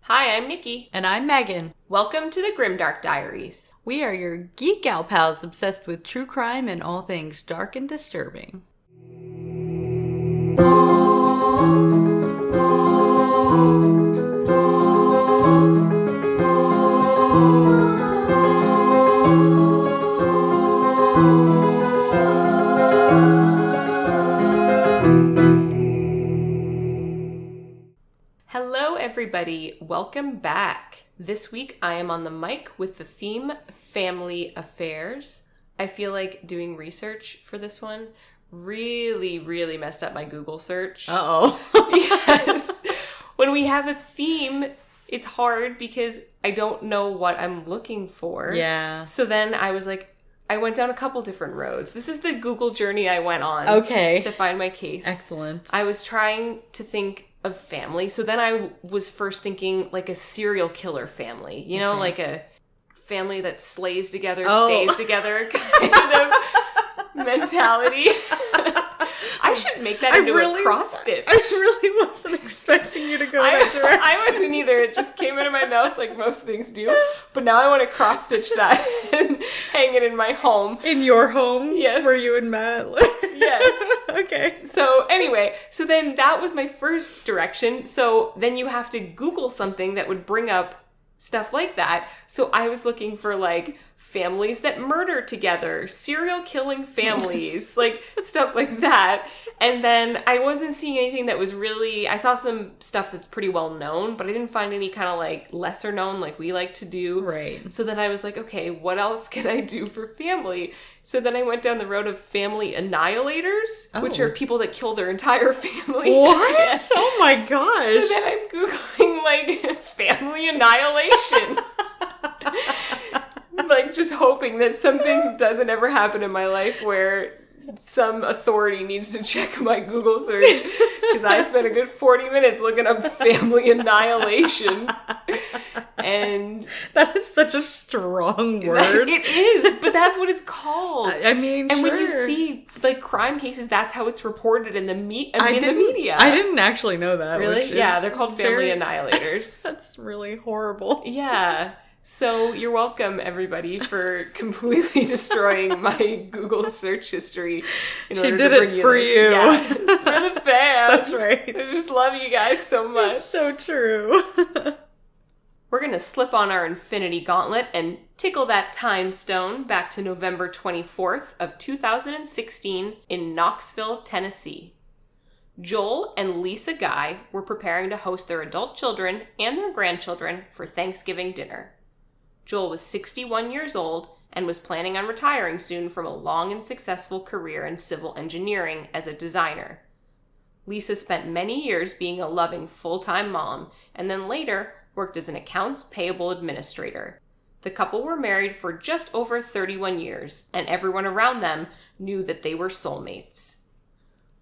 Hi, I'm Nikki. And I'm Megan. Welcome to the Grimdark Diaries. We are your geek gal pals obsessed with true crime and all things dark and disturbing. Hello, everybody. Welcome back. This week, I am on the mic with the theme Family Affairs. I feel like doing research for this one really messed up my Google search. Uh-oh. Because when we have a theme, it's hard because I don't know what I'm looking for. Yeah. So then I was like, I went down a couple different roads. This is the Google journey I went on. Okay. To find my case. Excellent. I was trying to think of family. So then I was first thinking like a serial killer family. You know, like a family that slays together, stays together kind of mentality. I should make that into a cross stitch. I really wasn't expecting you to go that direction. I wasn't either. It just came out of my mouth like most things do. But now I want to cross stitch that and hang it in my home. In your home? Yes. Where you and Matt live? Yes. Okay. So anyway, so then that was my first direction. So then you have to Google something that would bring up stuff like that. So I was looking for like families that murder together, serial killing families, like stuff like that. And then I wasn't seeing anything that was really, I saw some stuff that's pretty well known, but I didn't find any kind of like lesser known like we like to do. Right. So then I was like, okay, what else can I do for family? So then I went down the road of family annihilators, which are people that kill their entire family. What? Yes. Oh my gosh. So then I'm Googling like family annihilation. Like just hoping that something doesn't ever happen in my life where some authority needs to check my Google search because I spent a good 40 minutes looking up family annihilation. And that is such a strong word. It is, but that's what it's called. I mean, and sure. when you see like crime cases, that's how it's reported in the media. I didn't actually know that. Really? Yeah, they're called family annihilators. That's really horrible. Yeah. So you're welcome, everybody, for completely destroying my Google search history. She did it for you. Yeah, it's for the fans. That's right. I just love you guys so much. It's so true. We're going to slip on our infinity gauntlet and tickle that time stone back to November 24th of 2016 in Knoxville, Tennessee. Joel and Lisa Guy were preparing to host their adult children and their grandchildren for Thanksgiving dinner. Joel was 61 years old and was planning on retiring soon from a long and successful career in civil engineering as a designer. Lisa spent many years being a loving full-time mom and then later worked as an accounts payable administrator. The couple were married for just over 31 years, and everyone around them knew that they were soulmates.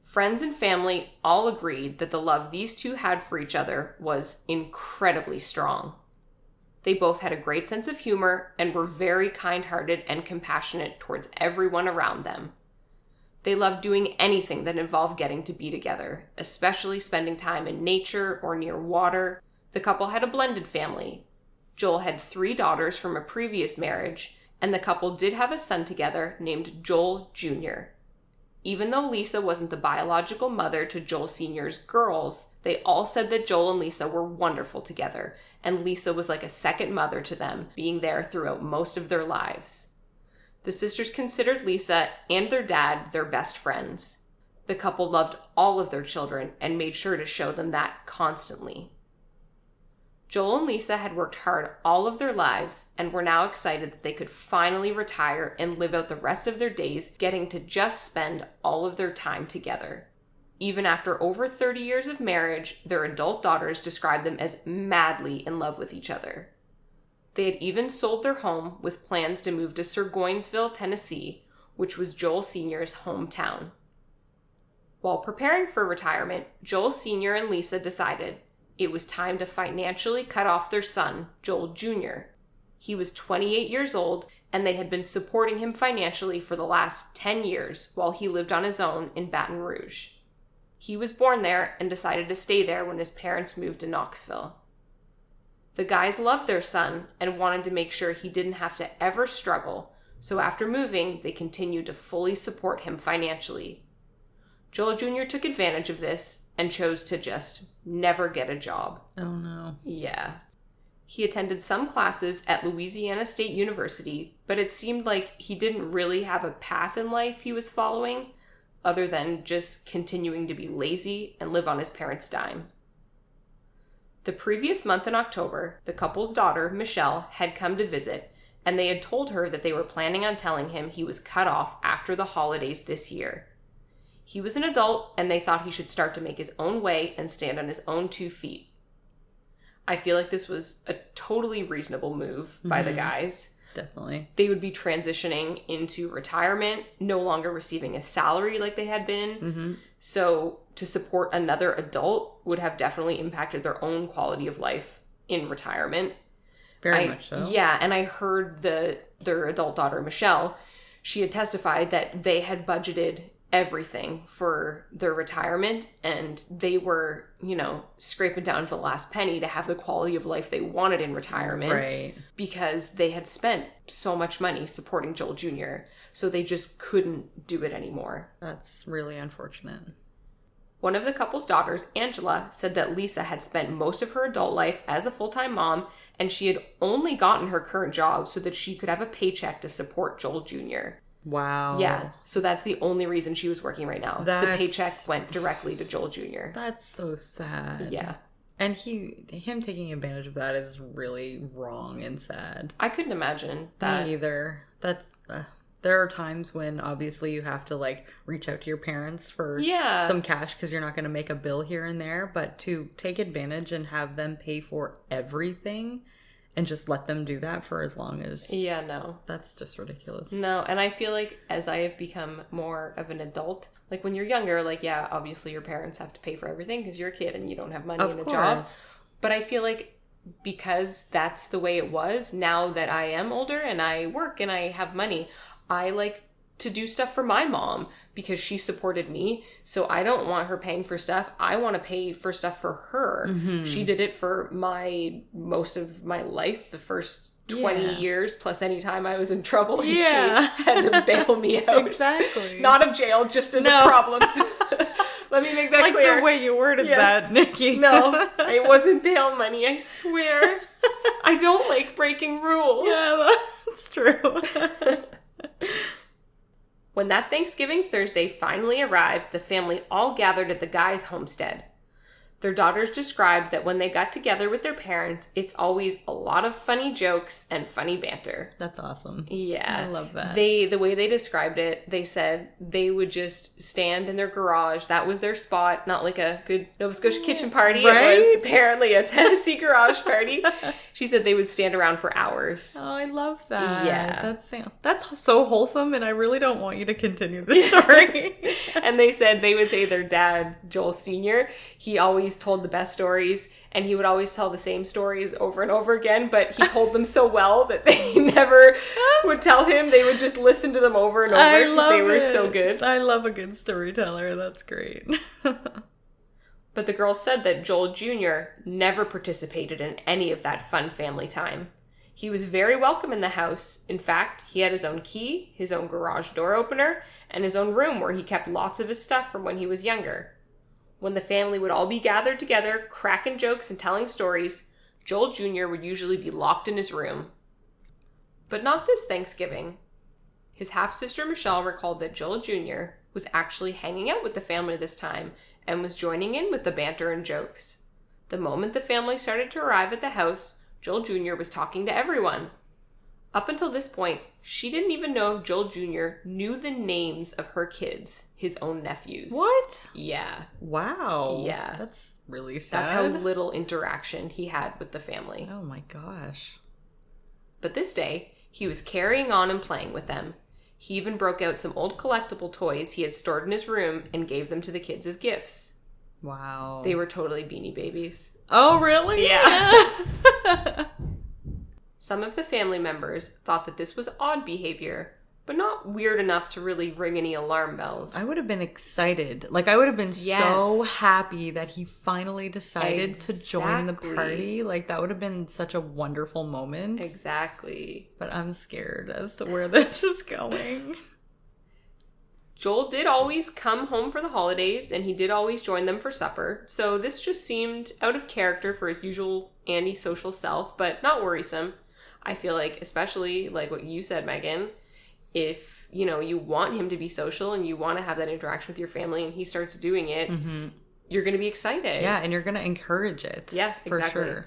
Friends and family all agreed that the love these two had for each other was incredibly strong. They both had a great sense of humor and were very kind-hearted and compassionate towards everyone around them. They loved doing anything that involved getting to be together, especially spending time in nature or near water. The couple had a blended family. Joel had 3 daughters from a previous marriage, and the couple did have a son together named Joel Jr. Even though Lisa wasn't the biological mother to Joel Sr.'s girls, they all said that Joel and Lisa were wonderful together, and Lisa was like a second mother to them, being there throughout most of their lives. The sisters considered Lisa and their dad their best friends. The couple loved all of their children and made sure to show them that constantly. Joel and Lisa had worked hard all of their lives and were now excited that they could finally retire and live out the rest of their days getting to just spend all of their time together. Even after over 30 years of marriage, their adult daughters described them as madly in love with each other. They had even sold their home with plans to move to Surgoinsville, Tennessee, which was Joel Sr.'s hometown. While preparing for retirement, Joel Sr. and Lisa decided it was time to financially cut off their son, Joel Jr. He was 28 years old, and they had been supporting him financially for the last 10 years while he lived on his own in Baton Rouge. He was born there and decided to stay there when his parents moved to Knoxville. The guys loved their son and wanted to make sure he didn't have to ever struggle, so after moving, they continued to fully support him financially. Joel Jr. took advantage of this and chose to just never get a job. Oh no. Yeah. He attended some classes at Louisiana State University, but it seemed like he didn't really have a path in life he was following, other than just continuing to be lazy and live on his parents' dime. The previous month in October, the couple's daughter, Michelle, had come to visit, and they had told her that they were planning on telling him he was cut off after the holidays this year. He was an adult, and they thought he should start to make his own way and stand on his own 2 feet. I feel like this was a totally reasonable move by the guys. Definitely. They would be transitioning into retirement, no longer receiving a salary like they had been. Mm-hmm. So to support another adult would have definitely impacted their own quality of life in retirement. Very much so. Yeah, and I heard their adult daughter, Michelle, she had testified that they had budgeted everything for their retirement, and they were, scraping down to the last penny to have the quality of life they wanted in retirement. Right. Because they had spent so much money supporting Joel Jr., so they just couldn't do it anymore. That's really unfortunate. One of the couple's daughters, Angela, said that Lisa had spent most of her adult life as a full-time mom, and she had only gotten her current job so that she could have a paycheck to support Joel Jr. Wow. Yeah, so that's the only reason she was working right now. The paycheck went directly to Joel Jr. That's so sad. Yeah. And him taking advantage of that is really wrong and sad. I couldn't imagine that. Me either. That's... there are times when obviously you have to reach out to your parents for some cash because you're not going to make a bill here and there, but to take advantage and have them pay for everything and just let them do that for as long as... Yeah, no. That's just ridiculous. No, and I feel like as I have become more of an adult, when you're younger, obviously your parents have to pay for everything because you're a kid and you don't have money and a job. But I feel like because that's the way it was, now that I am older and I work and I have money, I like to do stuff for my mom because she supported me. So I don't want her paying for stuff. I want to pay for stuff for her. Mm-hmm. She did it for most of my life, the first 20 years, plus any time I was in trouble. And she had to bail me out. Exactly. Not of jail, just in the problems. Let me make that clear. Like the way you worded that, Nikki. No, it wasn't bail money, I swear. I don't like breaking rules. Yeah, that's true. When that Thanksgiving Thursday finally arrived, the family all gathered at the guys' homestead. Their daughters described that when they got together with their parents, it's always a lot of funny jokes and funny banter. That's awesome. Yeah. I love that. The way they described it, they said they would just stand in their garage. That was their spot, not like a good Nova Scotia kitchen party. Right? It was apparently a Tennessee garage party. She said they would stand around for hours. Oh, I love that. Yeah. That's so wholesome, and I really don't want you to continue the story. And they said they would say their dad, Joel Sr., he always told the best stories, and he would always tell the same stories over and over again, but he told them so well that they never would tell him. They would just listen to them over and over because they were so good. I love a good storyteller. That's great. But the girls said that Joel Jr. never participated in any of that fun family time. He was very welcome in the house. In fact, he had his own key, his own garage door opener, and his own room where he kept lots of his stuff from when he was younger. When the family would all be gathered together, cracking jokes and telling stories, Joel Jr. would usually be locked in his room. But not this Thanksgiving. His half-sister Michelle recalled that Joel Jr. was actually hanging out with the family this time and was joining in with the banter and jokes. The moment the family started to arrive at the house, Joel Jr. was talking to everyone. Up until this point, she didn't even know if Joel Jr. knew the names of her kids, his own nephews. What? Yeah. Wow. Yeah. That's really sad. That's how little interaction he had with the family. Oh my gosh. But this day, he was carrying on and playing with them. He even broke out some old collectible toys he had stored in his room and gave them to the kids as gifts. Wow. They were totally Beanie Babies. Oh, really? Yeah. Some of the family members thought that this was odd behavior, but not weird enough to really ring any alarm bells. I would have been excited. Like, I would have been so happy that he finally decided to join the party. Like, that would have been such a wonderful moment. Exactly. But I'm scared as to where this is going. Joel did always come home for the holidays, and he did always join them for supper. So this just seemed out of character for his usual antisocial self, but not worrisome. I feel like, especially like what you said, Megan, if, you know, you want him to be social and you want to have that interaction with your family and he starts doing it, you're going to be excited. Yeah, and you're going to encourage it. Yeah, exactly. For sure.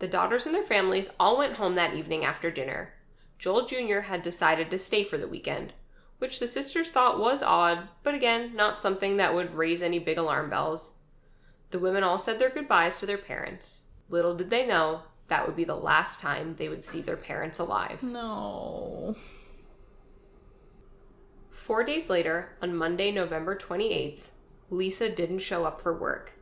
The daughters and their families all went home that evening after dinner. Joel Jr. had decided to stay for the weekend, which the sisters thought was odd, but again, not something that would raise any big alarm bells. The women all said their goodbyes to their parents. Little did they know that would be the last time they would see their parents alive. No. 4 days later, on Monday, November 28th, Lisa didn't show up for work.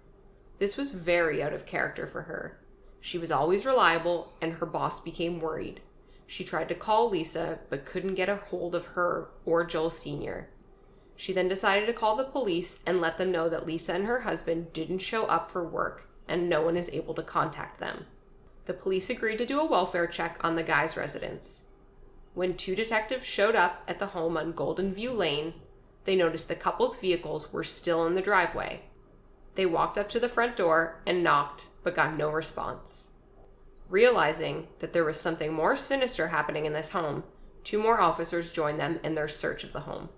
This was very out of character for her. She was always reliable, and her boss became worried. She tried to call Lisa, but couldn't get a hold of her or Joel Sr. She then decided to call the police and let them know that Lisa and her husband didn't show up for work, and no one is able to contact them. The police agreed to do a welfare check on the guy's residence. When 2 detectives showed up at the home on Golden View Lane, they noticed the couple's vehicles were still in the driveway. They walked up to the front door and knocked, but got no response. Realizing that there was something more sinister happening in this home, 2 more officers joined them in their search of the home.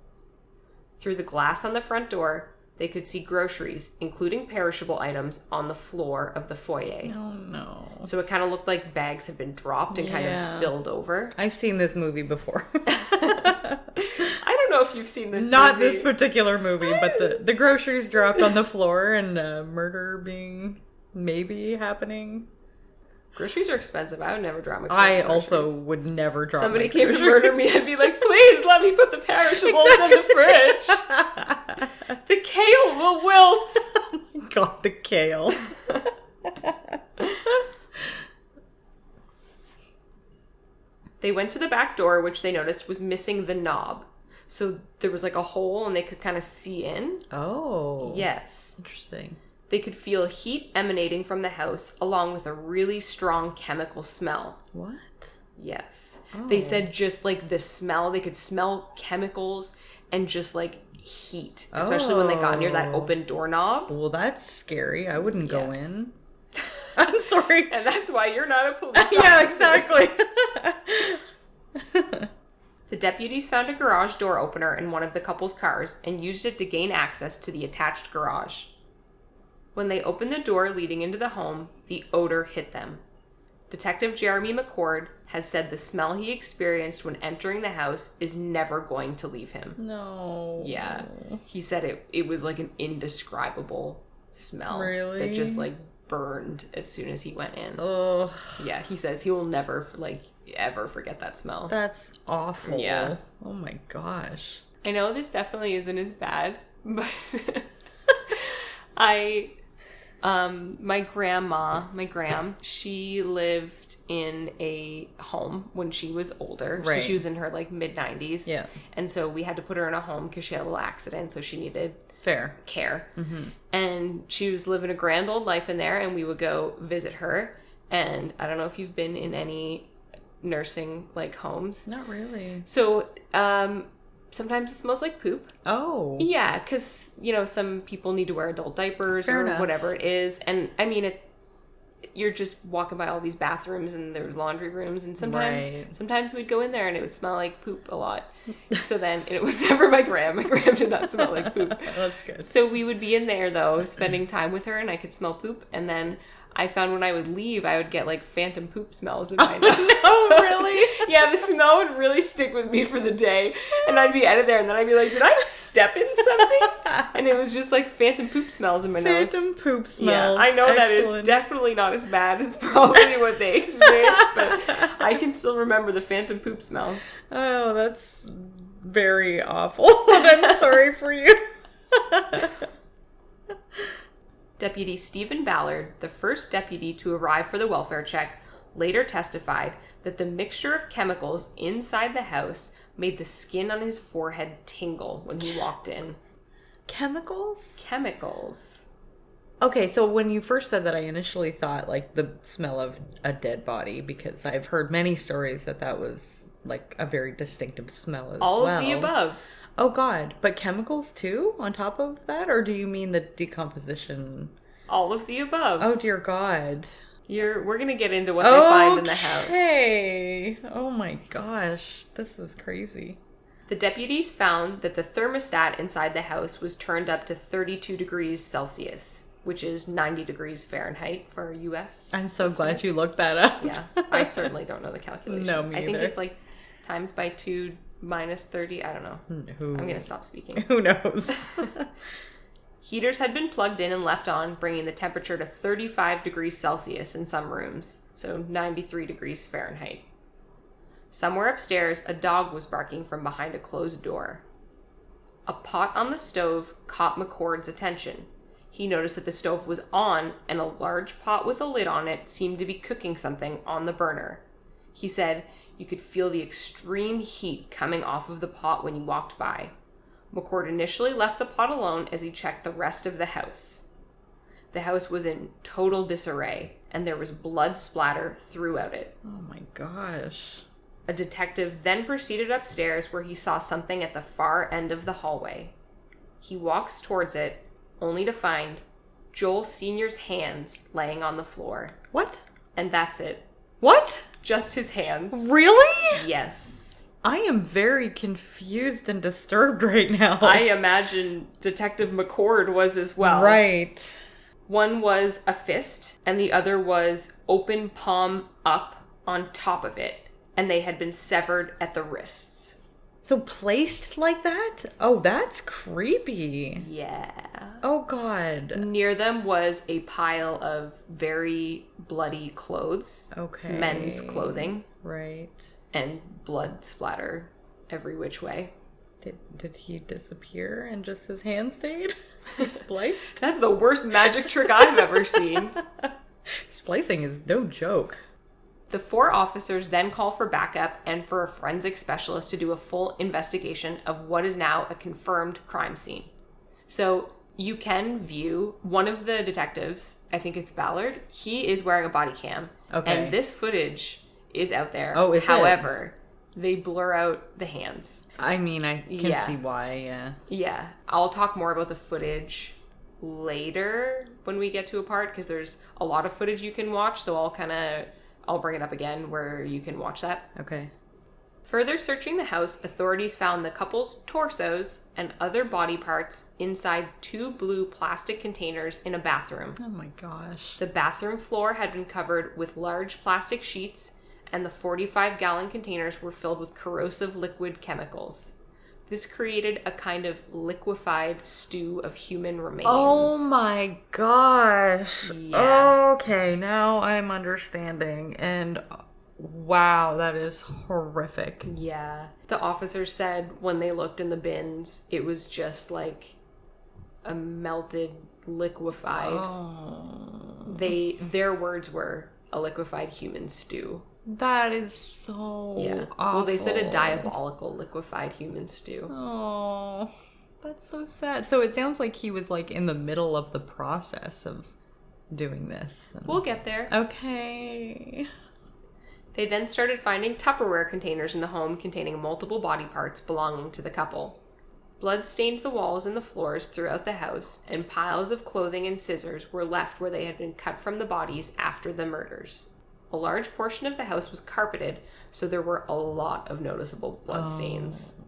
Through the glass on the front door, they could see groceries, including perishable items, on the floor of the foyer. Oh, no. So it kind of looked like bags had been dropped and kind of spilled over. I've seen this movie before. I don't know if you've seen this Not movie. this particular movie, but the groceries dropped on the floor and murder being maybe happening. Groceries are expensive. I would never drop my groceries. I also would never drop Somebody my came groceries. to murder me, I'd be like, please let me put the perishables in the fridge. The kale will wilt. Oh my God, the kale. They went to the back door, which they noticed was missing the knob. So there was like a hole and they could kind of see in. Oh. Yes. Interesting. They could feel heat emanating from the house along with a really strong chemical smell. What? Yes. Oh. They said just like the smell, they could smell chemicals and just like heat, especially when they got near that open doorknob. Well, that's scary. I wouldn't go in. I'm sorry. And that's why you're not a police officer. Yeah, exactly. The deputies found a garage door opener in one of the couple's cars and used it to gain access to the attached garage. When they opened the door leading into the home, the odor hit them. Detective Jeremy McCord has said the smell he experienced when entering the house is never going to leave him. No. Yeah. He said it was like an indescribable smell. Really? That just like burned as soon as he went in. Ugh. Yeah, he says he will never like ever forget that smell. That's awful. Yeah. Oh my gosh. I know this definitely isn't as bad, but my gram, she lived in a home when she was older. Right. So she was in her like mid-90s. Yeah. And so we had to put her in a home because she had a little accident, so she needed care. Mm-hmm. And she was living a grand old life in there, and we would go visit her. And I don't know if you've been in any nursing like homes. Not really. So sometimes it smells like poop. Oh. Yeah, because, you know, some people need to wear adult diapers Fair or enough. whatever it is. And, I mean, you're just walking by all these bathrooms and there's laundry rooms. And sometimes we'd go in there and it would smell like poop a lot. So then, and it was never my gram. My gram did not smell like poop. That's good. So we would be in there, though, spending time with her and I could smell poop. And then I found when I would leave, I would get like phantom poop smells in my nose. No, really? Yeah, the smell would really stick with me for the day. And I'd be out of there and then I'd be like, did I step in something? And it was just like phantom poop smells in my nose. Phantom poop smells. Yeah, I know Excellent. that is definitely not as bad as probably what they experienced, but I can still remember the phantom poop smells. Oh, that's very awful. I'm sorry for you. Deputy Stephen Ballard, the first deputy to arrive for the welfare check, later testified that the mixture of chemicals inside the house made the skin on his forehead tingle when he walked in. Chemicals? Chemicals. Okay, so when you first said that, I initially thought, like, the smell of a dead body, because I've heard many stories that was, like, a very distinctive smell as well. All of the above. Oh, God. But chemicals, too, on top of that? Or do you mean the decomposition? All of the above. Oh, dear God. We're going to get into what they find in the house. Okay. Oh, my gosh. This is crazy. The deputies found that the thermostat inside the house was turned up to 32 degrees Celsius, which is 90 degrees Fahrenheit for US. I'm so glad you looked that up. Yeah, I certainly don't know the calculation. No, me I think either. it's like times by 2 minus 30. I don't know. I'm going to stop speaking. Who knows? Heaters had been plugged in and left on, bringing the temperature to 35 degrees Celsius in some rooms, so 93 degrees Fahrenheit. Somewhere upstairs, a dog was barking from behind a closed door. A pot on the stove caught McCord's attention. He noticed that the stove was on, and a large pot with a lid on it seemed to be cooking something on the burner. He said you could feel the extreme heat coming off of the pot when you walked by. McCord initially left the pot alone as he checked the rest of the house. The house was in total disarray, and there was blood splatter throughout it. Oh my gosh. A detective then proceeded upstairs where he saw something at the far end of the hallway. He walks towards it, only to find Joel Sr.'s hands laying on the floor. What? And that's it. What? Just his hands. Really? Yes. I am very confused and disturbed right now. I imagine Detective McCord was as well. Right. One was a fist, and the other was open palm up on top of it. And they had been severed at the wrists. So placed like that? Oh, that's creepy. Yeah. Oh, God. Near them was a pile of very bloody clothes. Okay. Men's clothing. Right. And blood splatter every which way. Did he disappear and just his hand stayed? Spliced? That's the worst magic trick I've ever seen. Splicing is no joke. The 4 officers then call for backup and for a forensic specialist to do a full investigation of what is now a confirmed crime scene. So you can view one of the detectives, I think it's Ballard, he is wearing a body cam. Okay. And this footage is out there. Oh, is However, they blur out the hands. I mean, I can see why, yeah. Yeah. I'll talk more about the footage later when we get to a part, because there's a lot of footage you can watch, so I'll bring it up again where you can watch that. Okay. Further searching the house, authorities found the couple's torsos and other body parts inside 2 blue plastic containers in a bathroom. Oh my gosh. The bathroom floor had been covered with large plastic sheets, and the 45-gallon containers were filled with corrosive liquid chemicals. This created a kind of liquefied stew of human remains. Oh my gosh. Yeah. Okay, now I'm understanding. And wow, that is horrific. Yeah. The officers said when they looked in the bins, it was just like a melted, liquefied. Oh. Their words were a liquefied human stew. That is so awful. Well, they said a diabolical liquefied human stew. Oh, that's so sad. So it sounds like he was like in the middle of the process of doing this. We'll get there. Okay. They then started finding Tupperware containers in the home containing multiple body parts belonging to the couple. Blood stained the walls and the floors throughout the house, and piles of clothing and scissors were left where they had been cut from the bodies after the murders. A large portion of the house was carpeted, so there were a lot of noticeable bloodstains.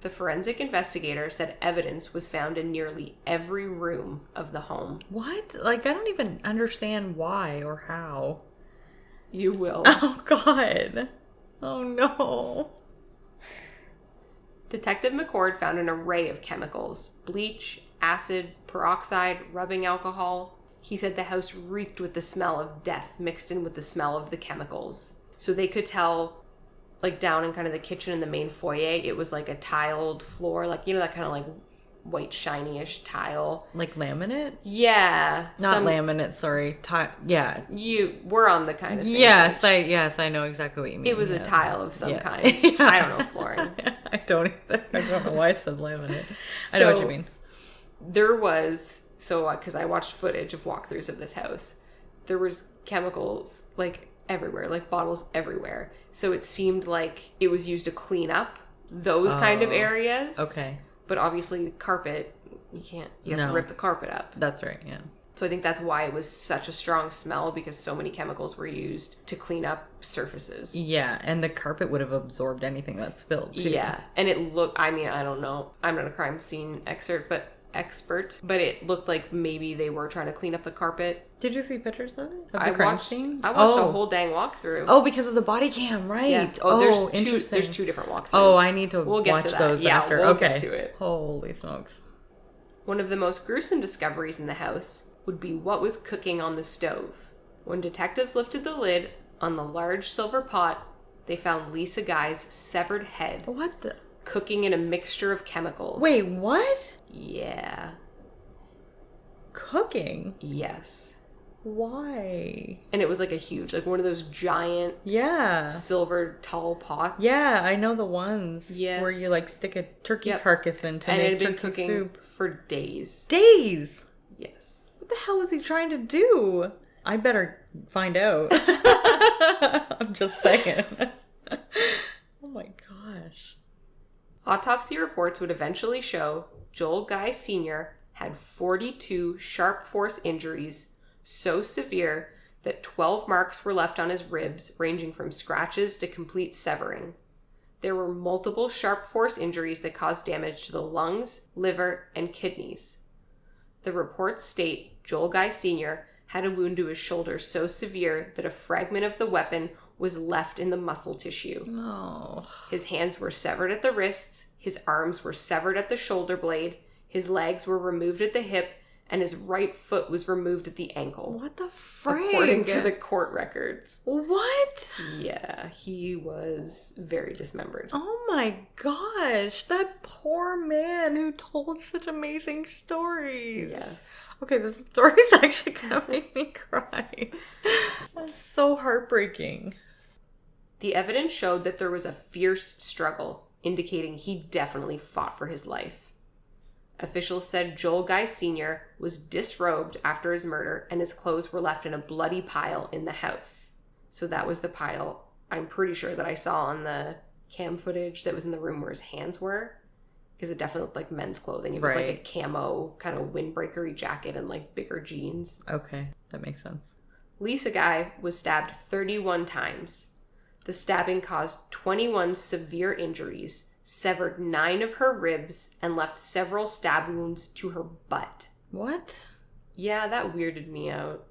The forensic investigator said evidence was found in nearly every room of the home. What? Like, I don't even understand why or how. You will. Oh, God. Oh, no. Detective McCord found an array of chemicals: bleach, acid, peroxide, rubbing alcohol. He said the house reeked with the smell of death mixed in with the smell of the chemicals. So they could tell, like down in kind of the kitchen in the main foyer, it was like a tiled floor, like, you know, that kind of like white shiny-ish tile. Like laminate? Yeah. Not laminate, sorry. Yeah. You were on the kind of same Yes, I know exactly what you mean. It was a tile of some kind. I don't know flooring. I don't know why it says laminate. I know what you mean. There was, because I watched footage of walkthroughs of this house, there was chemicals, like, everywhere, like bottles everywhere. So it seemed like it was used to clean up those kind of areas. Okay. But obviously, carpet, you have to rip the carpet up. That's right, yeah. So I think that's why it was such a strong smell, because so many chemicals were used to clean up surfaces. Yeah, and the carpet would have absorbed anything that spilled, too. Yeah, and it looked, I mean, I don't know. I'm not a crime scene expert, but it looked like maybe they were trying to clean up the carpet. Did you see pictures of it? I watched a whole dang walkthrough. Oh, because of the body cam, right? Yeah. There's two different walkthroughs. Oh, I need to watch those after. We'll get to it. Holy smokes. One of the most gruesome discoveries in the house would be what was cooking on the stove. When detectives lifted the lid on the large silver pot, they found Lisa Guy's severed head. What the? Cooking in a mixture of chemicals. Wait, what? Yeah. Cooking? Yes. Why? And it was like a huge, like one of those giant silver tall pots. Yeah, I know the ones where you like stick a turkey carcass in to make turkey soup. And it had been cooking for days. Days? Yes. What the hell was he trying to do? I better find out. I'm just saying. Oh my gosh. Autopsy reports would eventually show Joel Guy Sr. had 42 sharp force injuries, so severe that 12 marks were left on his ribs, ranging from scratches to complete severing. There were multiple sharp force injuries that caused damage to the lungs, liver, and kidneys. The reports state Joel Guy Sr. had a wound to his shoulder so severe that a fragment of the weapon was left in the muscle tissue. No. His hands were severed at the wrists, his arms were severed at the shoulder blade, his legs were removed at the hip, and his right foot was removed at the ankle. What the frig? According to the court records. What? Yeah, he was very dismembered. Oh my gosh, that poor man who told such amazing stories. Yes. Okay, this story's actually gonna make me cry. That's so heartbreaking. The evidence showed that there was a fierce struggle, indicating he definitely fought for his life. Officials said Joel Guy Sr. was disrobed after his murder and his clothes were left in a bloody pile in the house. So that was the pile, I'm pretty sure, that I saw on the cam footage that was in the room where his hands were. Because it definitely looked like men's clothing. It was like a camo kind of windbreakery jacket and like bigger jeans. Okay, that makes sense. Lisa Guy was stabbed 31 times. The stabbing caused 21 severe injuries, severed 9 of her ribs, and left several stab wounds to her butt. What? Yeah, that weirded me out.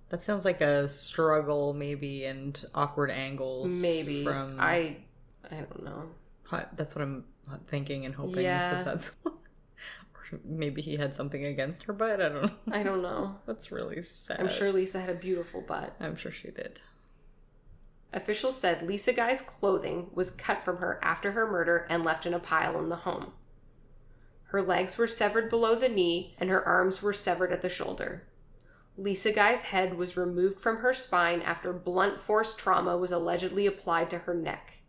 That sounds like a struggle, maybe, and awkward angles. Maybe. I don't know. That's what I'm thinking and hoping. Yeah. That's... or maybe he had something against her butt. I don't know. That's really sad. I'm sure Lisa had a beautiful butt. I'm sure she did. Officials said Lisa Guy's clothing was cut from her after her murder and left in a pile in the home. Her legs were severed below the knee and her arms were severed at the shoulder. Lisa Guy's head was removed from her spine after blunt force trauma was allegedly applied to her neck.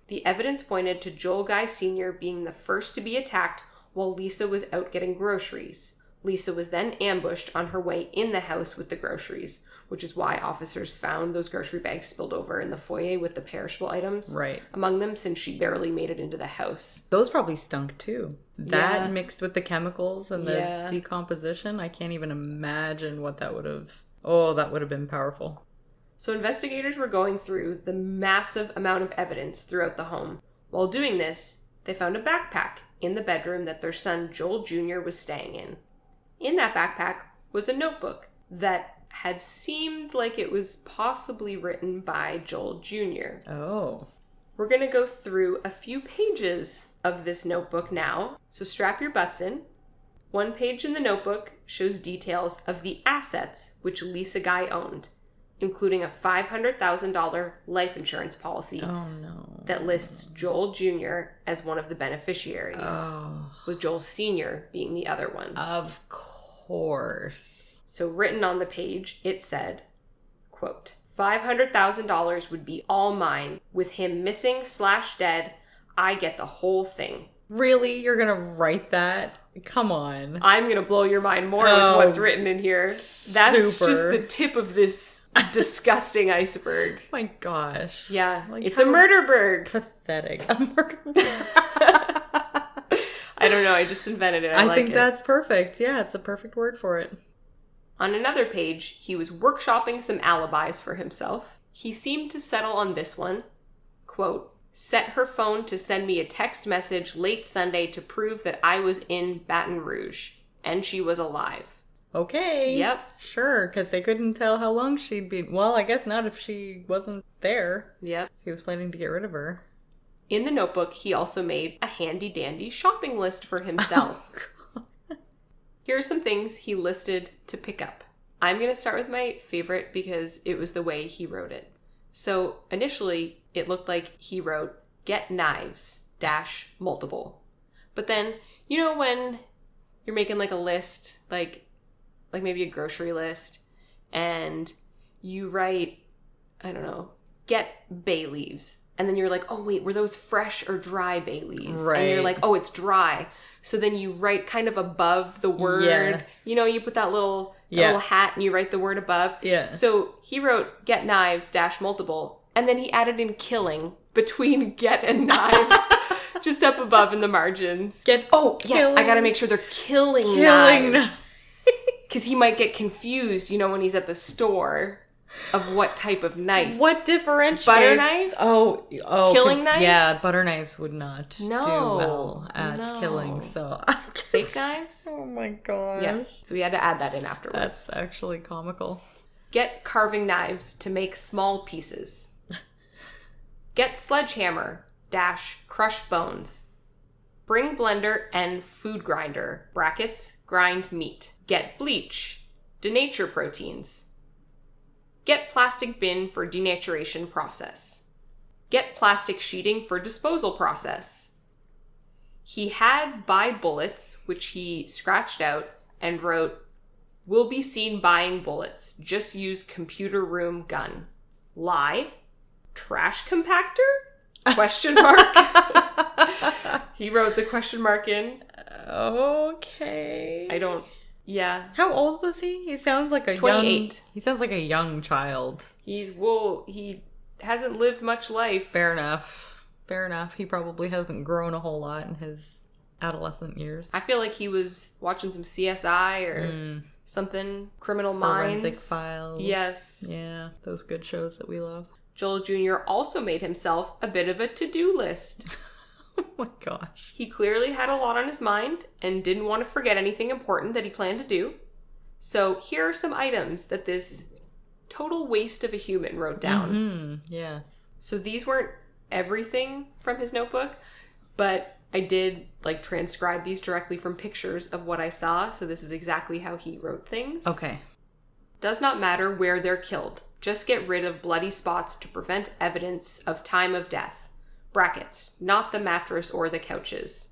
The evidence pointed to Joel Guy Sr. being the first to be attacked while Lisa was out getting groceries. Lisa was then ambushed on her way in the house with the groceries, which is why officers found those grocery bags spilled over in the foyer with the perishable items among them, since she barely made it into the house. Those probably stunk too. That mixed with the chemicals and the decomposition, I can't even imagine what that would have... Oh, that would have been powerful. So investigators were going through the massive amount of evidence throughout the home. While doing this, they found a backpack in the bedroom that their son Joel Jr. was staying in. In that backpack was a notebook that had seemed like it was possibly written by Joel Jr. Oh. We're going to go through a few pages of this notebook now, so strap your butts in. One page in the notebook shows details of the assets which Lisa Guy owned, including a $500,000 life insurance policy. Oh, no. that lists Joel Jr. as one of the beneficiaries, with Joel Sr. being the other one. Of course. So written on the page, it said, quote, $500,000 would be all mine. With him missing/dead, I get the whole thing. Really? You're going to write that? Come on. I'm going to blow your mind more with what's written in here. That's just the tip of this disgusting iceberg. My gosh. Yeah. Like, it's a murderberg. Pathetic. A murderberg. I don't know. I just invented it. I think that's perfect. Yeah, it's a perfect word for it. On another page, he was workshopping some alibis for himself. He seemed to settle on this one. Quote, set her phone to send me a text message late Sunday to prove that I was in Baton Rouge. And she was alive. Okay. Yep. Sure, because they couldn't tell how long she'd been. Well, I guess not if she wasn't there. Yep. He was planning to get rid of her. In the notebook, he also made a handy-dandy shopping list for himself. Oh, God. Here are some things he listed to pick up. I'm going to start with my favorite because it was the way he wrote it. So initially, it looked like he wrote, get knives, multiple. But then, you know when you're making like a list, like maybe a grocery list, and you write, I don't know, get bay leaves. And then you're like, oh wait, were those fresh or dry bay leaves? Right. And you're like, oh, it's dry. So then you write kind of above the word. Yes. You know, you put that little hat and you write the word above. Yeah. So he wrote get knives multiple. And then he added in killing between get and knives. Just up above in the margins. Killing. I gotta make sure they're killing knives. Because he might get confused, you know, when he's at the store of what type of knife. What differentiates? Butter knife? Oh, killing knife? Yeah, butter knives would not do well at killing, so... Steak knives? Oh my god. Yeah, so we had to add that in afterwards. That's actually comical. Get carving knives to make small pieces. Get sledgehammer, crush bones. Bring blender and food grinder, brackets, grind meat. Get bleach, denature proteins. Get plastic bin for denaturation process. Get plastic sheeting for disposal process. He had buy bullets, which he scratched out and wrote, will be seen buying bullets. Just use computer room gun. Lie. Trash compactor? Question mark. He wrote the question mark in. Okay. Yeah. How old was he? He sounds like 28. He sounds like a young child. He hasn't lived much life. Fair enough. He probably hasn't grown a whole lot in his adolescent years. I feel like he was watching some CSI or something. Criminal Minds. Forensic Files. Yes. Yeah, those good shows that we love. Joel Jr. also made himself a bit of a to-do list. Oh my gosh. He clearly had a lot on his mind and didn't want to forget anything important that he planned to do. So here are some items that this total waste of a human wrote down. Mm-hmm. Yes. So these weren't everything from his notebook, but I did transcribe these directly from pictures of what I saw. So this is exactly how he wrote things. Okay. Does not matter where they're killed. Just get rid of bloody spots to prevent evidence of time of death. Brackets, not the mattress or the couches.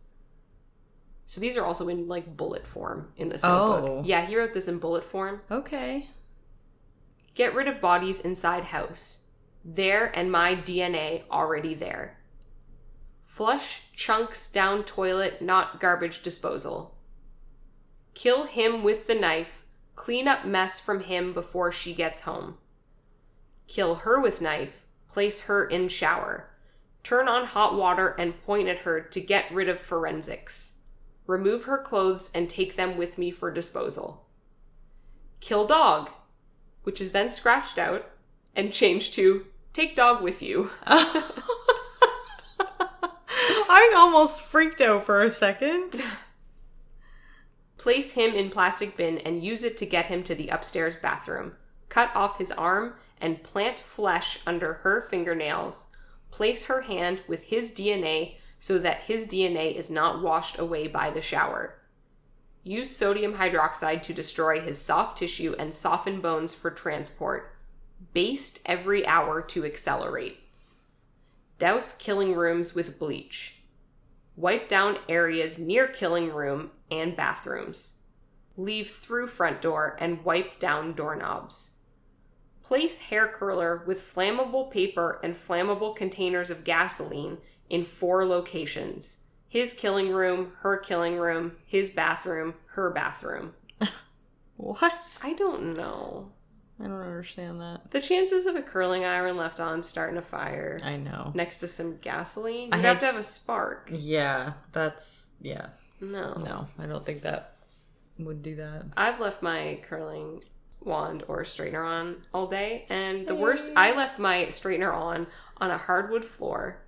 So these are also in bullet form in this notebook. Yeah, he wrote this in bullet form. Okay. Get rid of bodies inside house. There and my DNA already there. Flush chunks down toilet, not garbage disposal. Kill him with the knife. Clean up mess from him before she gets home. Kill her with knife. Place her in shower. Turn on hot water and point at her to get rid of forensics. Remove her clothes and take them with me for disposal. Kill dog, which is then scratched out and changed to take dog with you. I almost freaked out for a second. Place him in plastic bin and use it to get him to the upstairs bathroom. Cut off his arm and plant flesh under her fingernails. Place her hand with his DNA so that his DNA is not washed away by the shower. Use sodium hydroxide to destroy his soft tissue and soften bones for transport. Baste every hour to accelerate. Douse killing rooms with bleach. Wipe down areas near killing room and bathrooms. Leave through front door and wipe down doorknobs. Place hair curler with flammable paper and flammable containers of gasoline in 4 locations. His killing room, her killing room, his bathroom, her bathroom. What? I don't know. I don't understand that. The chances of a curling iron left on starting a fire. I know. Next to some gasoline. You'd have to have a spark. Yeah, yeah. No, I don't think that would do that. I've left my curling wand or straightener on all day, and the worst, I left my straightener on a hardwood floor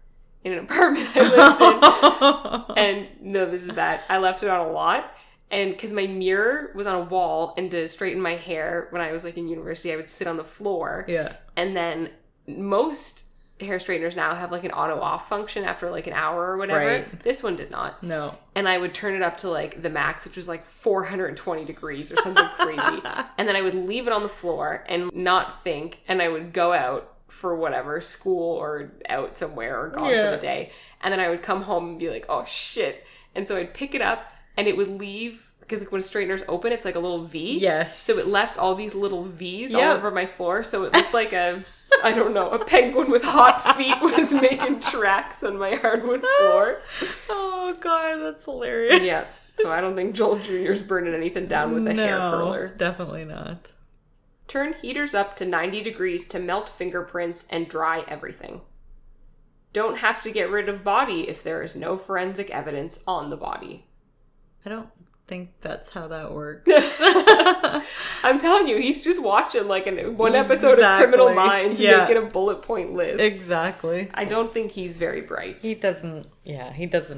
in an apartment I lived in. And no, this is bad. I left it on a lot. And because my mirror was on a wall, and to straighten my hair when I was like in university, I would sit on the floor. Yeah. And then most hair straighteners now have like an auto off function after like an hour or whatever. Right. This one did not. No. And I would turn it up to like the max, which was like 420 degrees or something crazy. And then I would leave it on the floor and not think. And I would go out for whatever, school or out somewhere or gone for the day. And then I would come home and be like, oh shit. And so I'd pick it up. And it would leave, because when a straightener's open, it's like a little V. Yes. So it left all these little V's all over my floor. So it looked like a penguin with hot feet was making tracks on my hardwood floor. Oh, God, that's hilarious. Yeah. So I don't think Joel Jr.'s burning anything down with a hair curler. Definitely not. Turn heaters up to 90 degrees to melt fingerprints and dry everything. Don't have to get rid of body if there is no forensic evidence on the body. I don't think that's how that works. I'm telling you, he's just watching like one episode of Criminal Minds and making a bullet point list. Exactly. I don't think he's very bright. He doesn't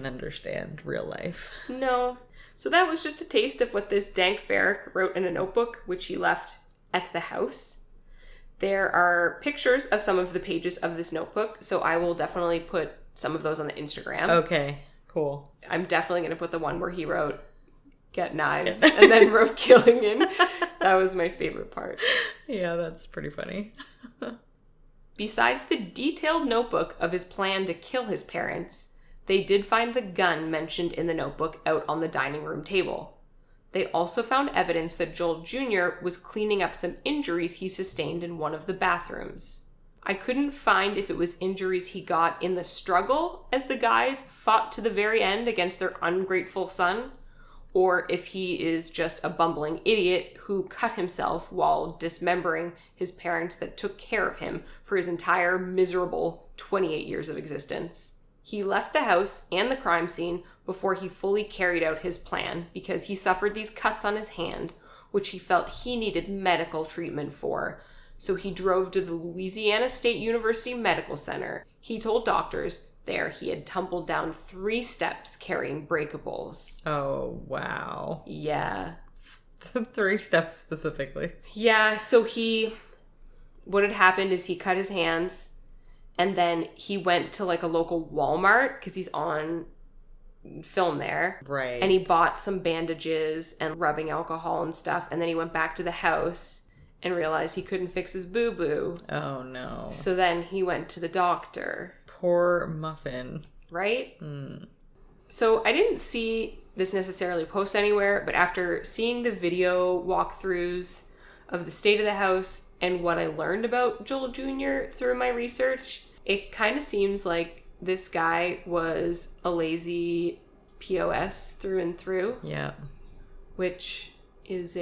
understand real life. No. So that was just a taste of what this Dank Farrick wrote in a notebook, which he left at the house. There are pictures of some of the pages of this notebook, so I will definitely put some of those on the Instagram. Okay. Cool. I'm definitely going to put the one where he wrote, get knives, and then wrote killing in. That was my favorite part. Yeah, that's pretty funny. Besides the detailed notebook of his plan to kill his parents, they did find the gun mentioned in the notebook out on the dining room table. They also found evidence that Joel Jr. was cleaning up some injuries he sustained in one of the bathrooms. I couldn't find if it was injuries he got in the struggle as the guys fought to the very end against their ungrateful son, or if he is just a bumbling idiot who cut himself while dismembering his parents that took care of him for his entire miserable 28 years of existence. He left the house and the crime scene before he fully carried out his plan because he suffered these cuts on his hand, which he felt he needed medical treatment for. So he drove to the Louisiana State University Medical Center. He told doctors there he had tumbled down 3 steps carrying breakables. Oh, wow. Yeah. 3 steps specifically. Yeah, so what had happened is he cut his hands, and then he went to like a local Walmart because he's on film there. Right. And he bought some bandages and rubbing alcohol and stuff, and then he went back to the house and realized he couldn't fix his boo-boo. Oh, no. So then he went to the doctor. Poor Muffin. Right? So I didn't see this necessarily post anywhere, but after seeing the video walkthroughs of the state of the house and what I learned about Joel Jr. through my research, it kind of seems like this guy was a lazy POS through and through. Yeah. Which is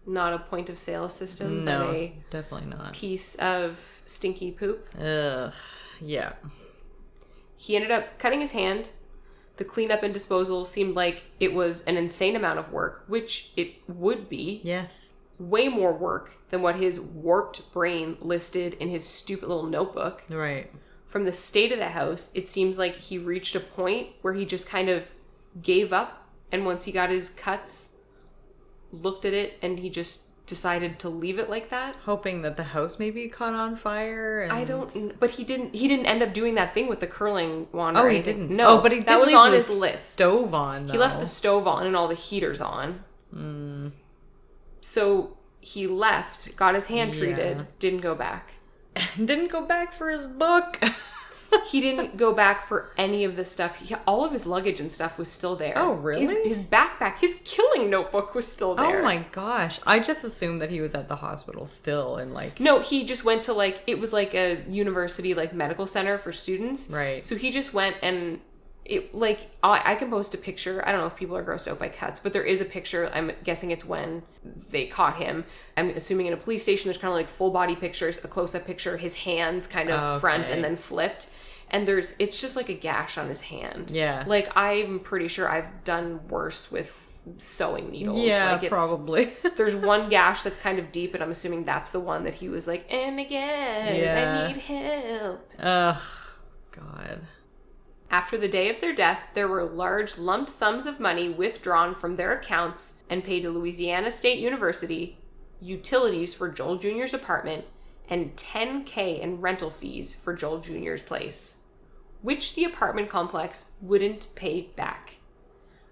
not a point of sale system, no, but a definitely not. Piece of stinky poop. Ugh, yeah. He ended up cutting his hand. The cleanup and disposal seemed like it was an insane amount of work, which it would be. Yes. Way more work than what his warped brain listed in his stupid little notebook. Right. From the state of the house, it seems like he reached a point where he just kind of gave up, and once he got his cuts, looked at it, and he just decided to leave it like that, hoping that the house maybe caught on fire. And... but he didn't end up doing that thing with the curling wand. Oh, or he anything. didn't. No, oh, but he that was on his list. Stove on. Though. He left the stove on and all the heaters on. So he left, got his hand treated, didn't go back. Didn't go back for his book. He didn't go back for any of the stuff. All of his luggage and stuff was still there. Oh, really? His backpack, his killing notebook was still there. Oh my gosh. I just assumed that he was at the hospital still and like... No, he just went to like, it was like a university like medical center for students. Right. So he just went and it like, I can post a picture. I don't know if people are grossed out by cuts, but there is a picture. I'm guessing it's when they caught him. I'm assuming in a police station, there's kind of like full body pictures, a close up picture, his hands kind of front and then flipped. And it's just like a gash on his hand. Yeah. Like, I'm pretty sure I've done worse with sewing needles. Yeah, like probably. There's one gash that's kind of deep, and I'm assuming that's the one that he was like, oh my God, I need help. Ugh, God. After the day of their death, there were large lump sums of money withdrawn from their accounts and paid to Louisiana State University, utilities for Joel Jr.'s apartment, and $10,000 in rental fees for Joel Jr.'s place, which the apartment complex wouldn't pay back.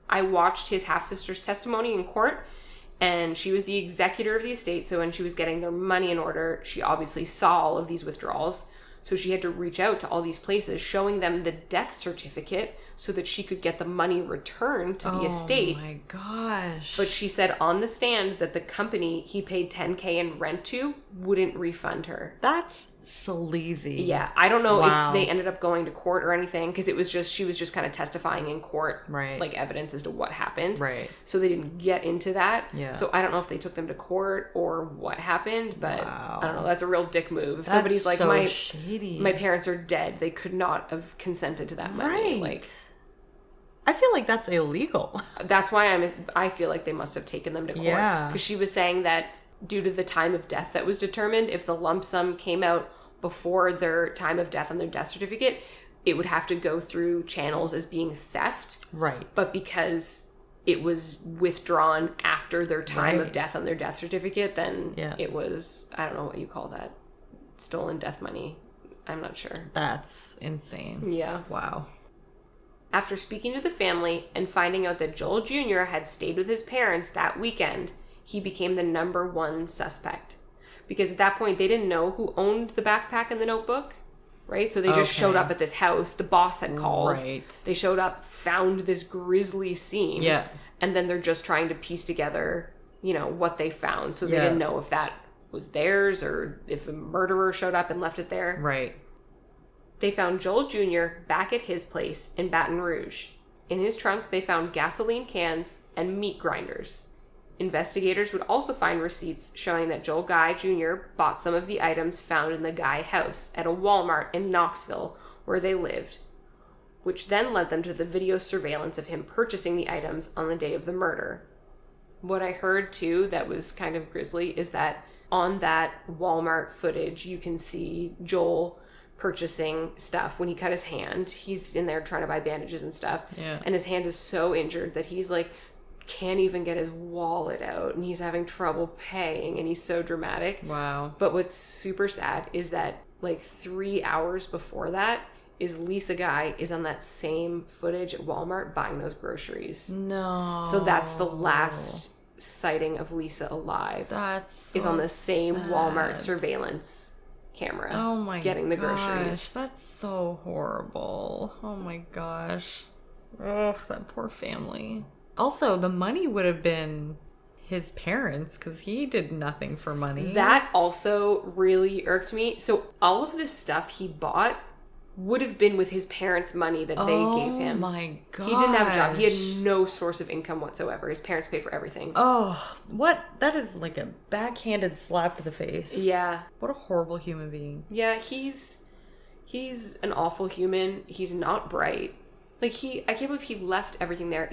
I watched his half-sister's testimony in court, and she was the executor of the estate, so when she was getting their money in order, she obviously saw all of these withdrawals. So she had to reach out to all these places, showing them the death certificate so that she could get the money returned to the estate. Oh my gosh. But she said on the stand that the company he paid $10,000 in rent to wouldn't refund her. That's sleazy. Yeah. I don't know if they ended up going to court or anything, because she was just kind of testifying in court, right? Like evidence as to what happened. Right. So they didn't get into that. Yeah. So I don't know if they took them to court or what happened, but I don't know. That's a real dick move. If That's somebody's like, so shady. My parents are dead, they could not have consented to that money. Right. Like, I feel like that's illegal. That's why I feel like they must have taken them to court. Yeah. Because she was saying that due to the time of death that was determined, if the lump sum came out before their time of death on their death certificate, it would have to go through channels as being theft. Right. But because it was withdrawn after their time of death on their death certificate, then it was, I don't know what you call that, stolen death money. I'm not sure. That's insane. Yeah. Wow. After speaking to the family and finding out that Joel Jr. had stayed with his parents that weekend, he became the number one suspect. Because at that point, they didn't know who owned the backpack and the notebook, right? So they just showed up at this house. The boss had called. Right. They showed up, found this grisly scene. Yeah. And then they're just trying to piece together, what they found. So they didn't know if that was theirs or if a murderer showed up and left it there. Right. They found Joel Jr. back at his place in Baton Rouge. In his trunk, they found gasoline cans and meat grinders. Investigators would also find receipts showing that Joel Guy Jr. bought some of the items found in the Guy house at a Walmart in Knoxville, where they lived, which then led them to the video surveillance of him purchasing the items on the day of the murder. What I heard, too, that was kind of grisly, is that on that Walmart footage, you can see Joel purchasing stuff. When he cut his hand, he's in there trying to buy bandages and stuff. Yeah. And his hand is so injured that he's like, can't even get his wallet out, and he's having trouble paying, and he's so dramatic. Wow. But what's super sad is that like 3 hours before that is Lisa Guy is on that same footage at Walmart buying those groceries. No. So that's the last sighting of Lisa alive. That's is on the same sad. Walmart surveillance camera. Oh my getting the gosh, groceries. That's so horrible. Oh my gosh. Ugh, that poor family. Also, the money would have been his parents because he did nothing for money. That also really irked me. So all of this stuff he bought would have been with his parents' money that they gave him. Oh my god. He didn't have a job. He had no source of income whatsoever. His parents paid for everything. Oh, what? That is like a backhanded slap to the face. Yeah. What a horrible human being. Yeah, he's an awful human. He's not bright. Like I can't believe he left everything there.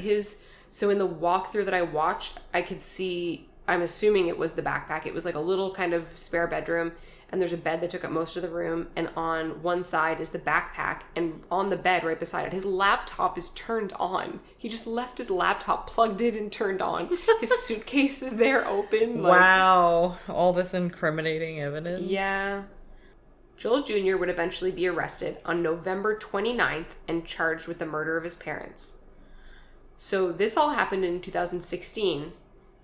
So in the walkthrough that I watched, I could see, I'm assuming it was the backpack. It was like a little kind of spare bedroom, and there's a bed that took up most of the room, and on one side is the backpack, and on the bed right beside it, his laptop is turned on. He just left his laptop plugged in and turned on. His suitcase is there open. Wow. All this incriminating evidence. Yeah. Joel Jr. would eventually be arrested on November 29th and charged with the murder of his parents. So this all happened in 2016.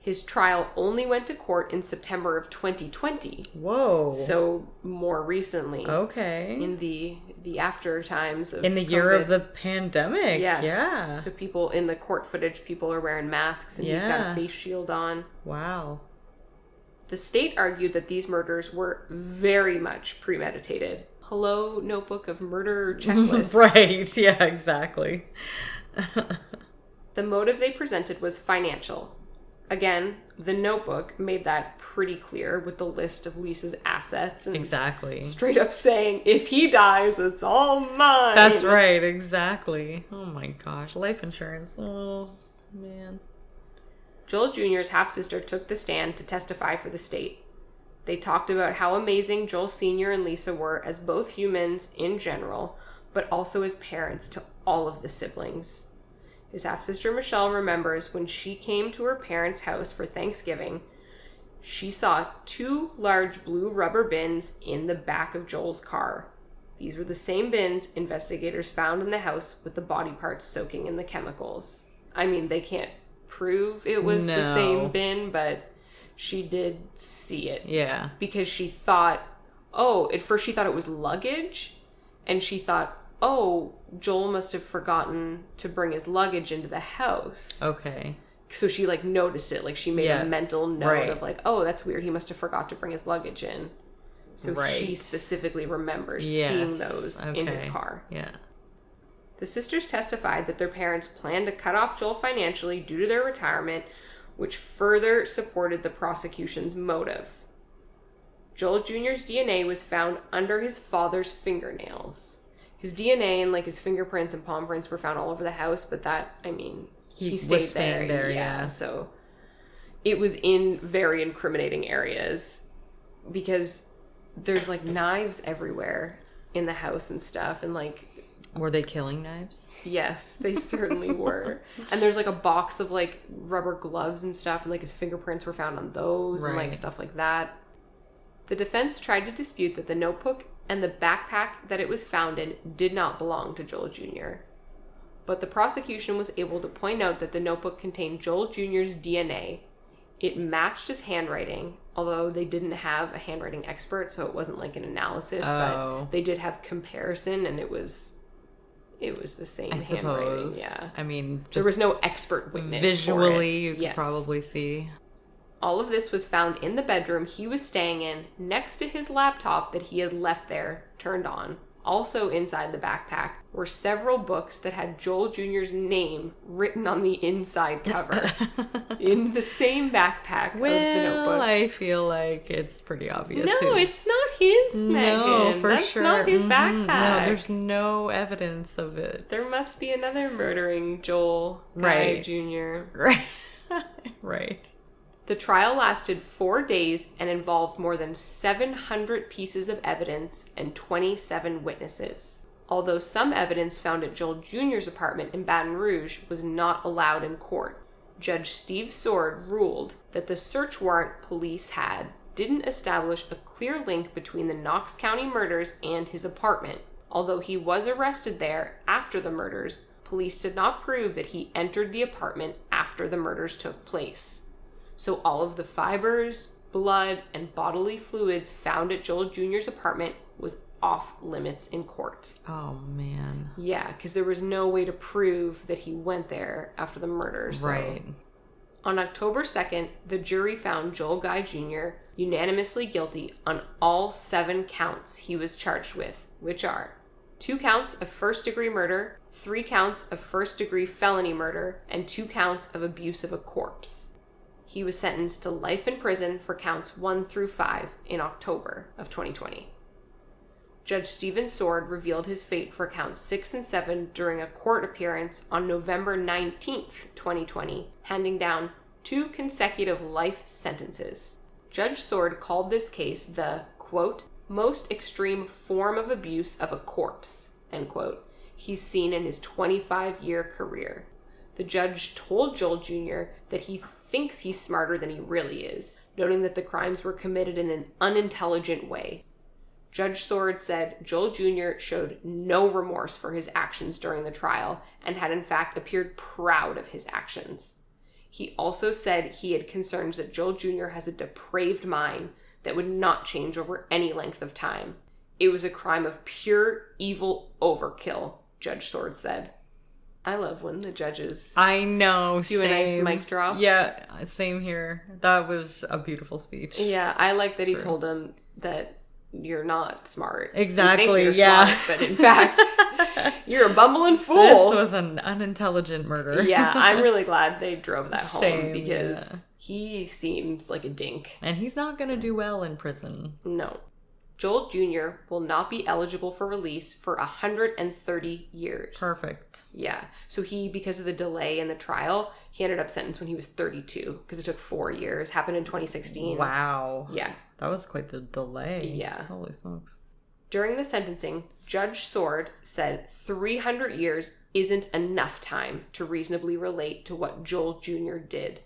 His trial only went to court in September of 2020. Whoa. So more recently. Okay. In the after times of in the COVID. Year of the pandemic. Yes. Yeah. So people in the court footage, people are wearing masks and he's got a face shield on. Wow. The state argued that these murders were very much premeditated. Hello, Notebook of Murder checklist. Right. Yeah, exactly. The motive they presented was financial. Again, the Notebook made that pretty clear with the list of Lisa's assets. And exactly. Straight up saying, if he dies, it's all mine. That's right, exactly. Oh my gosh, life insurance. Oh, man. Joel Jr.'s half-sister took the stand to testify for the state. They talked about how amazing Joel Sr. and Lisa were as both humans in general, but also as parents to all of the siblings. His half-sister Michelle remembers when she came to her parents' house for Thanksgiving, she saw 2 large blue rubber bins in the back of Joel's car. These were the same bins investigators found in the house with the body parts soaking in the chemicals. I mean, they can't prove it was the same bin, but she did see it. Yeah. Because she thought, at first she thought it was luggage, and she thought, Joel must have forgotten to bring his luggage into the house. Okay. So she, noticed it. She made a mental note of, that's weird. He must have forgot to bring his luggage in. So she specifically remembers seeing those in his car. Yeah. The sisters testified that their parents planned to cut off Joel financially due to their retirement, which further supported the prosecution's motive. Joel Jr.'s DNA was found under his father's fingernails. His DNA and his fingerprints and palm prints were found all over the house, but he stayed there. Yeah, so it was in very incriminating areas because there's knives everywhere in the house and stuff, and were they killing knives? Yes, they certainly were. And there's a box of rubber gloves and stuff, and his fingerprints were found on those and stuff like that. The defense tried to dispute that the notebook and the backpack that it was found in did not belong to Joel Jr. But the prosecution was able to point out that the notebook contained Joel Jr.'s DNA. It matched his handwriting, although they didn't have a handwriting expert, so it wasn't an analysis, but they did have comparison, and it was the same handwriting. Yeah. I mean, there was no expert witness. Visually, you could probably see. All of this was found in the bedroom he was staying in, next to his laptop that he had left there, turned on. Also inside the backpack were several books that had Joel Jr.'s name written on the inside cover. In the same backpack of the notebook. I feel like it's pretty obvious. No, it's not his, Megan. No, for That's sure. not his backpack. No, there's no evidence of it. There must be another murdering Joel guy Jr. Right. Right. The trial lasted 4 days and involved more than 700 pieces of evidence and 27 witnesses. Although some evidence found at Joel Jr.'s apartment in Baton Rouge was not allowed in court, Judge Steve Sword ruled that the search warrant police had didn't establish a clear link between the Knox County murders and his apartment. Although he was arrested there after the murders, police did not prove that he entered the apartment after the murders took place. So all of the fibers, blood, and bodily fluids found at Joel Jr.'s apartment was off limits in court. Oh, man. Yeah, because there was no way to prove that he went there after the murders. Right. So. On October 2nd, the jury found Joel Guy Jr. unanimously guilty on all 7 counts he was charged with, which are 2 counts of first-degree murder, 3 counts of first-degree felony murder, and 2 counts of abuse of a corpse. He was sentenced to life in prison for counts 1 through 5 in October of 2020. Judge Stephen Sword revealed his fate for counts 6 and 7 during a court appearance on November 19th, 2020, handing down 2 consecutive life sentences. Judge Sword called this case the, quote, most extreme form of abuse of a corpse, end quote, he's seen in his 25-year career. The judge told Joel Jr. that he thinks he's smarter than he really is, noting that the crimes were committed in an unintelligent way. Judge Sword said Joel Jr. showed no remorse for his actions during the trial and had in fact appeared proud of his actions. He also said he had concerns that Joel Jr. has a depraved mind that would not change over any length of time. It was a crime of pure evil overkill, Judge Sword said. I love when the judges do a nice mic drop. Yeah, same here. That was a beautiful speech. Yeah, I like that he told him that you're not smart. Exactly, you think you're smart, but in fact, you're a bumbling fool. This was an unintelligent murder. Yeah, I'm really glad they drove that home because he seems like a dink. And he's not going to do well in prison. No. Joel Jr. will not be eligible for release for 130 years. Perfect. Yeah. So because of the delay in the trial, he ended up sentenced when he was 32 because it took 4 years. Happened in 2016. Wow. Yeah. That was quite the delay. Yeah. Holy smokes. During the sentencing, Judge Sword said 300 years isn't enough time to reasonably relate to what Joel Jr. did.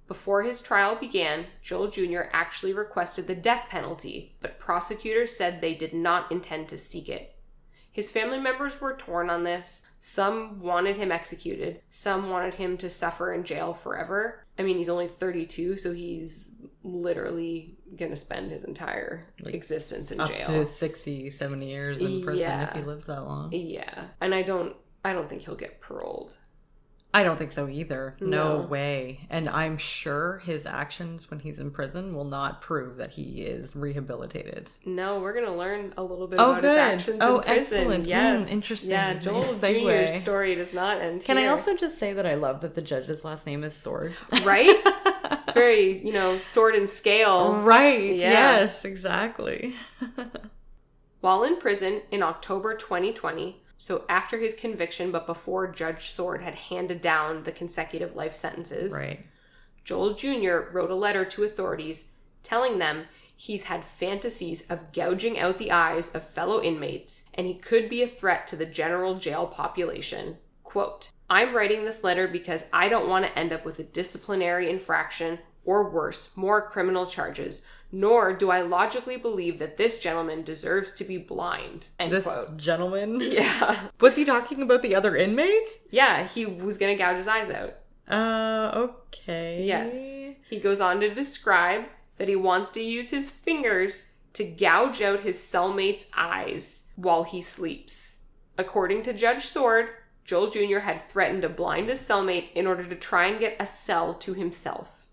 Before his trial began, Joel Jr. actually requested the death penalty, but prosecutors said they did not intend to seek it. His family members were torn on this. Some wanted him executed. Some wanted him to suffer in jail forever. I mean, he's only 32, so he's literally going to spend his entire existence in jail. Up to 60, 70 years in prison if he lives that long. Yeah. And I don't think he'll get paroled. I don't think so either. No way. And I'm sure his actions when he's in prison will not prove that he is rehabilitated. No, we're going to learn a little bit about his actions in prison. Excellent. Yes. Interesting. Yeah, Joel Jr.'s story does not end Can here. I also just say that I love that the judge's last name is Sword? Right? It's very, sword and scale. Right. Yeah. Yes, exactly. While in prison in October 2020, so after his conviction, but before Judge Sword had handed down the consecutive life sentences, right, Joel Jr. wrote a letter to authorities telling them he's had fantasies of gouging out the eyes of fellow inmates, and he could be a threat to the general jail population. Quote, I'm writing this letter because I don't want to end up with a disciplinary infraction or worse, more criminal charges, nor do I logically believe that this gentleman deserves to be blind. End quote. Gentleman? Yeah. Was he talking about the other inmates? Yeah, he was going to gouge his eyes out. Okay. Yes. He goes on to describe that he wants to use his fingers to gouge out his cellmate's eyes while he sleeps. According to Judge Sword, Joel Jr. had threatened to blind his cellmate in order to try and get a cell to himself.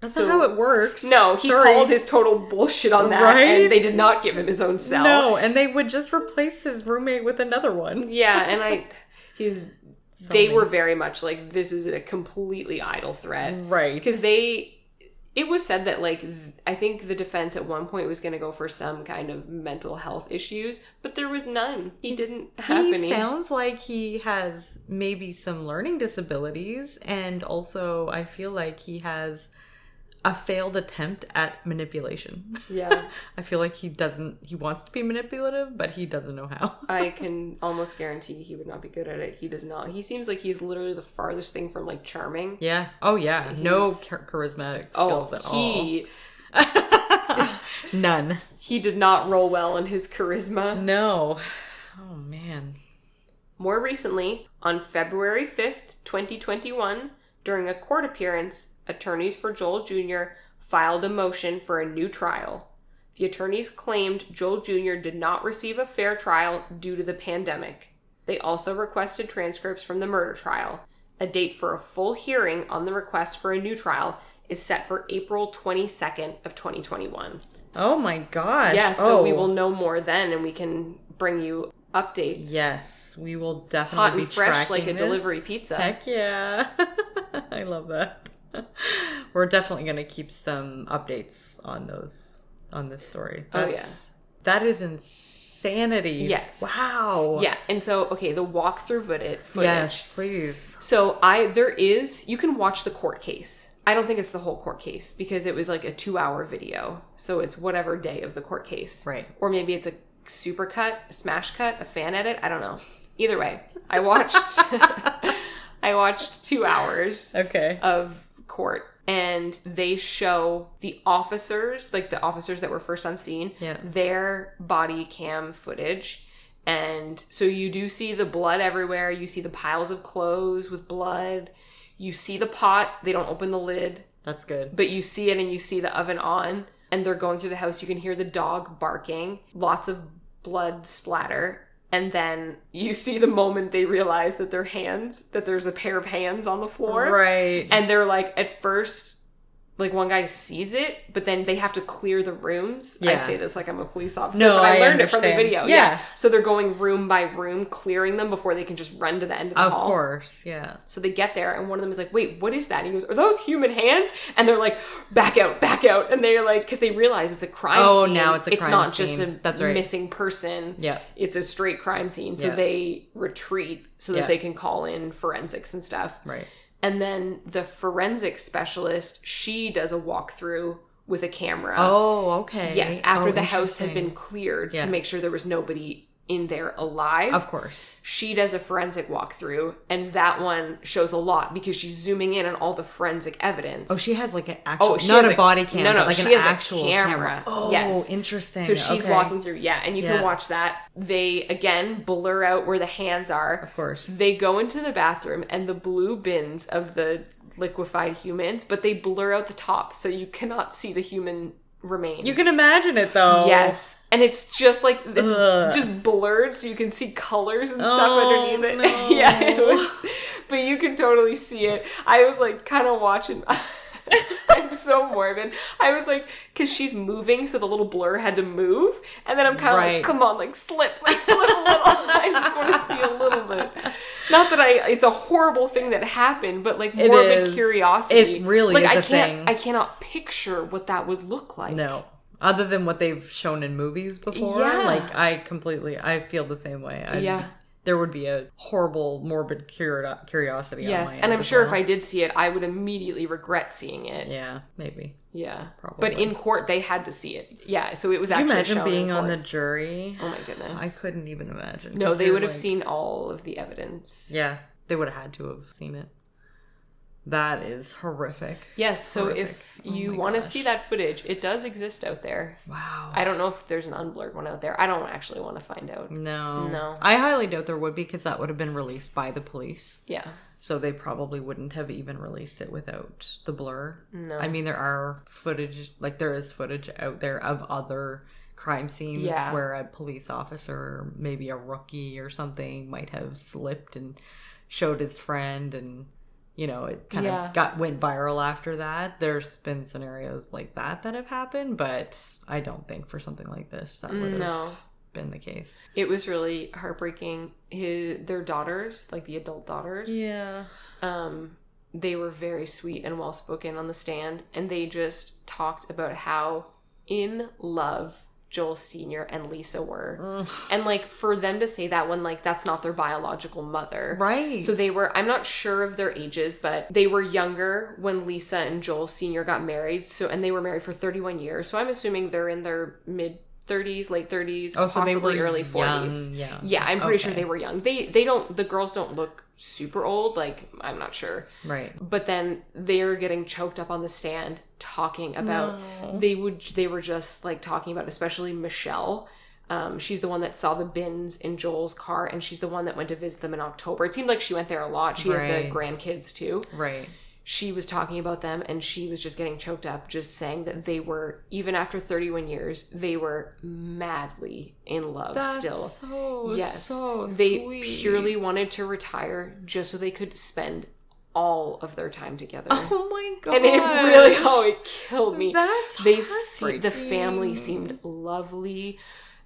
That's not how it works. No, he called his total bullshit on that, and they did not give him his own cell. No, and they would just replace his roommate with another one. Yeah, and they were very much like, this is a completely idle threat. Right. Because it was said that, I think the defense at one point was going to go for some kind of mental health issues, but there was none. He didn't have any. He sounds like he has maybe some learning disabilities, and also I feel like he has a failed attempt at manipulation. Yeah. I feel like he wants to be manipulative, but he doesn't know how. I can almost guarantee he would not be good at it. He does not. He seems like he's literally the farthest thing from charming. Yeah. Oh yeah. No charismatic skills at all. None. He did not roll well in his charisma. No. Oh man. More recently, on February 5th, 2021, during a court appearance, attorneys for Joel Jr. filed a motion for a new trial. The attorneys claimed Joel Jr. did not receive a fair trial due to the pandemic. They also requested transcripts from the murder trial. A date for a full hearing on the request for a new trial is set for April 22nd of 2021. Oh my gosh. Yeah, so we will know more then, and we can bring you updates. Yes, we will definitely hot and be fresh tracking like a this. Delivery pizza. Heck yeah. I love that. We're definitely going to keep some updates on this story. That is insanity. Yes. Wow. Yeah, and so, okay, the walkthrough footage. Yes, please. So you can watch the court case. I don't think it's the whole court case because it was a 2-hour video. So it's whatever day of the court case. Right. Or maybe it's a super cut, a smash cut, a fan edit. I don't know. Either way, I watched 2 hours of court, and they show the officers, the officers that were first on scene, their body cam footage. And so you do see the blood everywhere. You see the piles of clothes with blood. You see the pot. They don't open the lid. That's good. But you see it and you see the oven on. And they're going through the house. You can hear the dog barking. Lots of blood splatter. And then you see the moment they realize that that there's a pair of hands on the floor. Right. And they're like, at first, like one guy sees it, but then they have to clear the rooms. Yeah. I say this like I'm a police officer, but I learned it from the video. Yeah. So they're going room by room, clearing them before they can just run to the end of the hall. Of course, yeah. So they get there, and one of them is like, wait, what is that? And he goes, are those human hands? And they're like, back out. And they're like, because they realize it's a crime scene. Oh, now it's a crime scene. It's not just a missing person. Yeah. It's a straight crime scene. So they retreat so that they can call in forensics and stuff. Right. And then the forensic specialist, she does a walkthrough with a camera. Oh, okay. Yes, after the house had been cleared to make sure there was nobody in there alive. Of course. She does a forensic walkthrough, and that one shows a lot because she's zooming in on all the forensic evidence. Oh, she has like an actual, not a body cam, but like an actual camera. Oh, yes. Interesting. So she's walking through, and you can watch that. They, again, blur out where the hands are. Of course. They go into the bathroom, and the blue bins of the liquefied humans, but they blur out the top, so you cannot see the human remains. You can imagine it though. Yes. And it's just like, it's just blurred so you can see colors and stuff underneath it. No. Yeah, it was, but you can totally see it. I was like kind of watching, I'm so morbid. I was like, because she's moving, so the little blur had to move. And then I'm kind of like, come on, like slip a little. I just want to see a little bit. Not that it's a horrible thing that happened, but like morbid curiosity. It really is a thing. I cannot picture what that would look like. No. Other than what they've shown in movies before. Yeah. Like, I feel the same way. There would be a horrible, morbid curiosity on my end. And I'm sure if I did see it, I would immediately regret seeing it. Yeah, maybe. Yeah. Probably. But in court, they had to see it. Yeah, so it was actually shown. Could you imagine being on the jury? Oh my goodness. I couldn't even imagine. No, they would have seen all of the evidence. Yeah, they would have had to have seen it. That is horrific. Yes, so if you want to see that footage, it does exist out there. Wow. I don't know if there's an unblurred one out there. I don't actually want to find out. No. I highly doubt there would be, because that would have been released by the police. Yeah. So they probably wouldn't have even released it without the blur. No. I mean, there is footage out there of other crime scenes where a police officer, maybe a rookie or something, might have slipped and showed his friend, and it kind of went viral after that. There's been scenarios like that have happened, but I don't think for something like this that would have been the case. It was really heartbreaking. Their daughters, like the adult daughters, they were very sweet and well-spoken on the stand, and they just talked about how in love Joel Sr. and Lisa were. Ugh. And like, for them to say that when like that's not their biological mother. Right. So they were, I'm not sure of their ages, but they were younger when Lisa and Joel Sr. got married. And they were married for 31 years. So I'm assuming they're in their mid-30s, late 30s, possibly early 40s. Young. Yeah, I'm pretty sure they were young. The girls don't look super old, like, I'm not sure. Right. But then they're getting choked up on the stand talking about, they were just like talking about, especially Michelle. She's the one that saw the bins in Joel's car, and she's the one that went to visit them in October. It seemed like she went there a lot. She had the grandkids too. Right. She was talking about them, and she was just getting choked up, just saying that they were, even after 31 years, they were madly in love still. So they sweet. Purely wanted to retire just so they could spend all of their time together. Oh my god! And it really, it killed me. The family seemed lovely.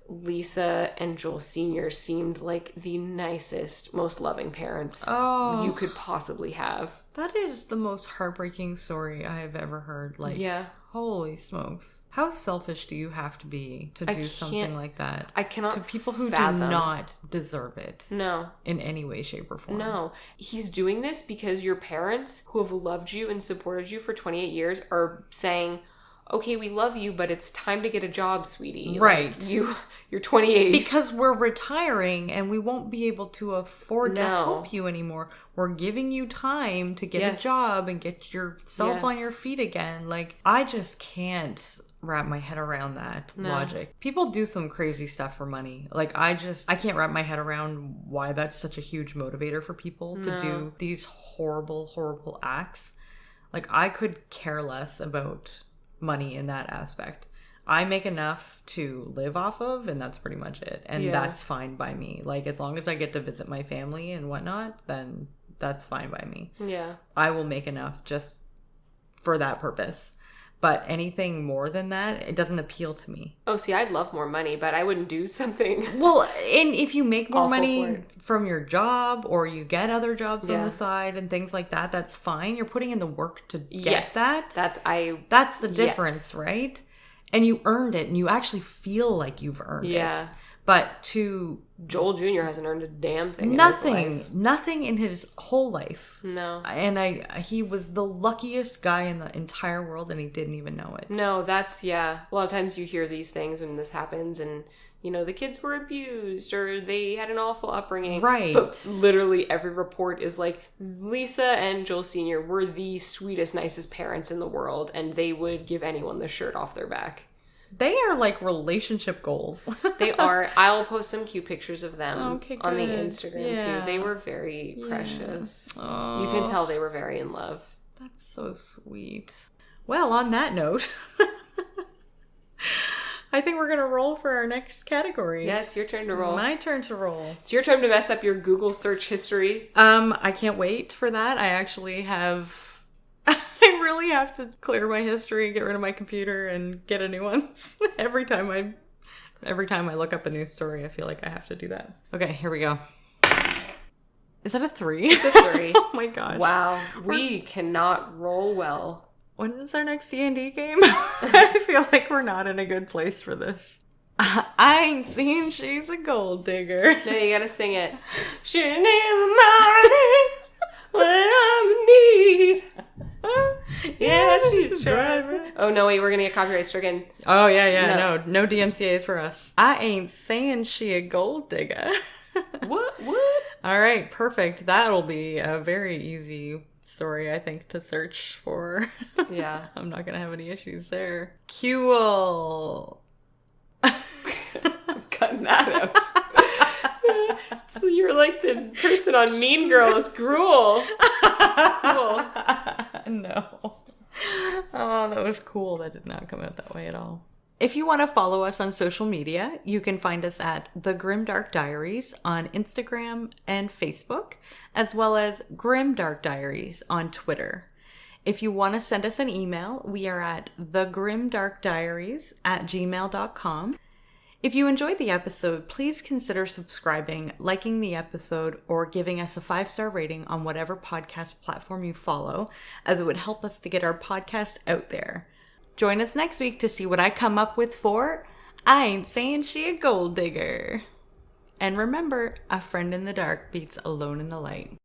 Lisa and Joel Sr. seemed like the nicest, most loving parents you could possibly have. That is the most heartbreaking story I have ever heard. Like, holy smokes. How selfish do you have to be to do something like that? I cannot To people who do not deserve it. No. In any way, shape, or form. No. He's doing this because your parents, who have loved you and supported you for 28 years, are saying, okay, we love you, but it's time to get a job, sweetie. Right. Like, you're 28. Because we're retiring and we won't be able to afford to help you anymore. We're giving you time to get a job and get yourself on your feet again. Like, I just can't wrap my head around that logic. People do some crazy stuff for money. Like, I can't wrap my head around why that's such a huge motivator for people to do these horrible, horrible acts. Like, I could care less about money in that aspect. I make enough to live off of, and that's pretty much it. And that's fine by me. Like, as long as I get to visit my family and whatnot, then that's fine by me. Yeah. I will make enough just for that purpose. But anything more than that, it doesn't appeal to me. Oh, see, I'd love more money, but I wouldn't do something. Well, and if you make more money from your job, or you get other jobs on the side and things like that, that's fine. You're putting in the work to get that. That's the difference, right? And you earned it, and you actually feel like you've earned it. But Joel Jr. hasn't earned a damn thing in his life. Nothing in his whole life. No. And he was the luckiest guy in the entire world, and he didn't even know it. No, that's, a lot of times you hear these things when this happens, and, the kids were abused, or they had an awful upbringing. Right. But literally every report is like, Lisa and Joel Sr. were the sweetest, nicest parents in the world, and they would give anyone the shirt off their back. They are like relationship goals. They are. I'll post some cute pictures of them on the Instagram too. They were very precious. Oh. You can tell they were very in love. That's so sweet. Well, on that note, I think we're going to roll for our next category. Yeah, it's your turn to roll. My turn to roll. It's your turn to mess up your Google search history. I can't wait for that. I actually have... I really have to clear my history and get rid of my computer and get a new one. Every time I look up a news story, I feel like I have to do that. Okay, here we go. Is that a 3? It's a 3. Oh my gosh. Wow. We cannot roll well. When is our next D&D game? I feel like we're not in a good place for this. I ain't seen she's a gold digger. No, you gotta sing it. She never mind when I'm in need. Yeah, she's driving. Oh, no, wait, we're gonna get copyright stricken. Oh, yeah. No DMCA's for us. I ain't saying she a gold digger. What? All right, perfect. That'll be a very easy story, I think, to search for. Yeah. I'm not gonna have any issues there. Cool. I'm cutting that out. So you're like the person on Mean Girls. Gruel. Cool. No. Oh, that was cool. That did not come out that way at all. If you want to follow us on social media, you can find us at The Grimdark Diaries on Instagram and Facebook, as well as Grimdark Diaries on Twitter. If you want to send us an email, we are at thegrimdarkdiaries@gmail.com. If you enjoyed the episode, please consider subscribing, liking the episode, or giving us a 5-star rating on whatever podcast platform you follow, as it would help us to get our podcast out there. Join us next week to see what I come up with for I Ain't Saying She a Gold Digger. And remember, a friend in the dark beats alone in the light.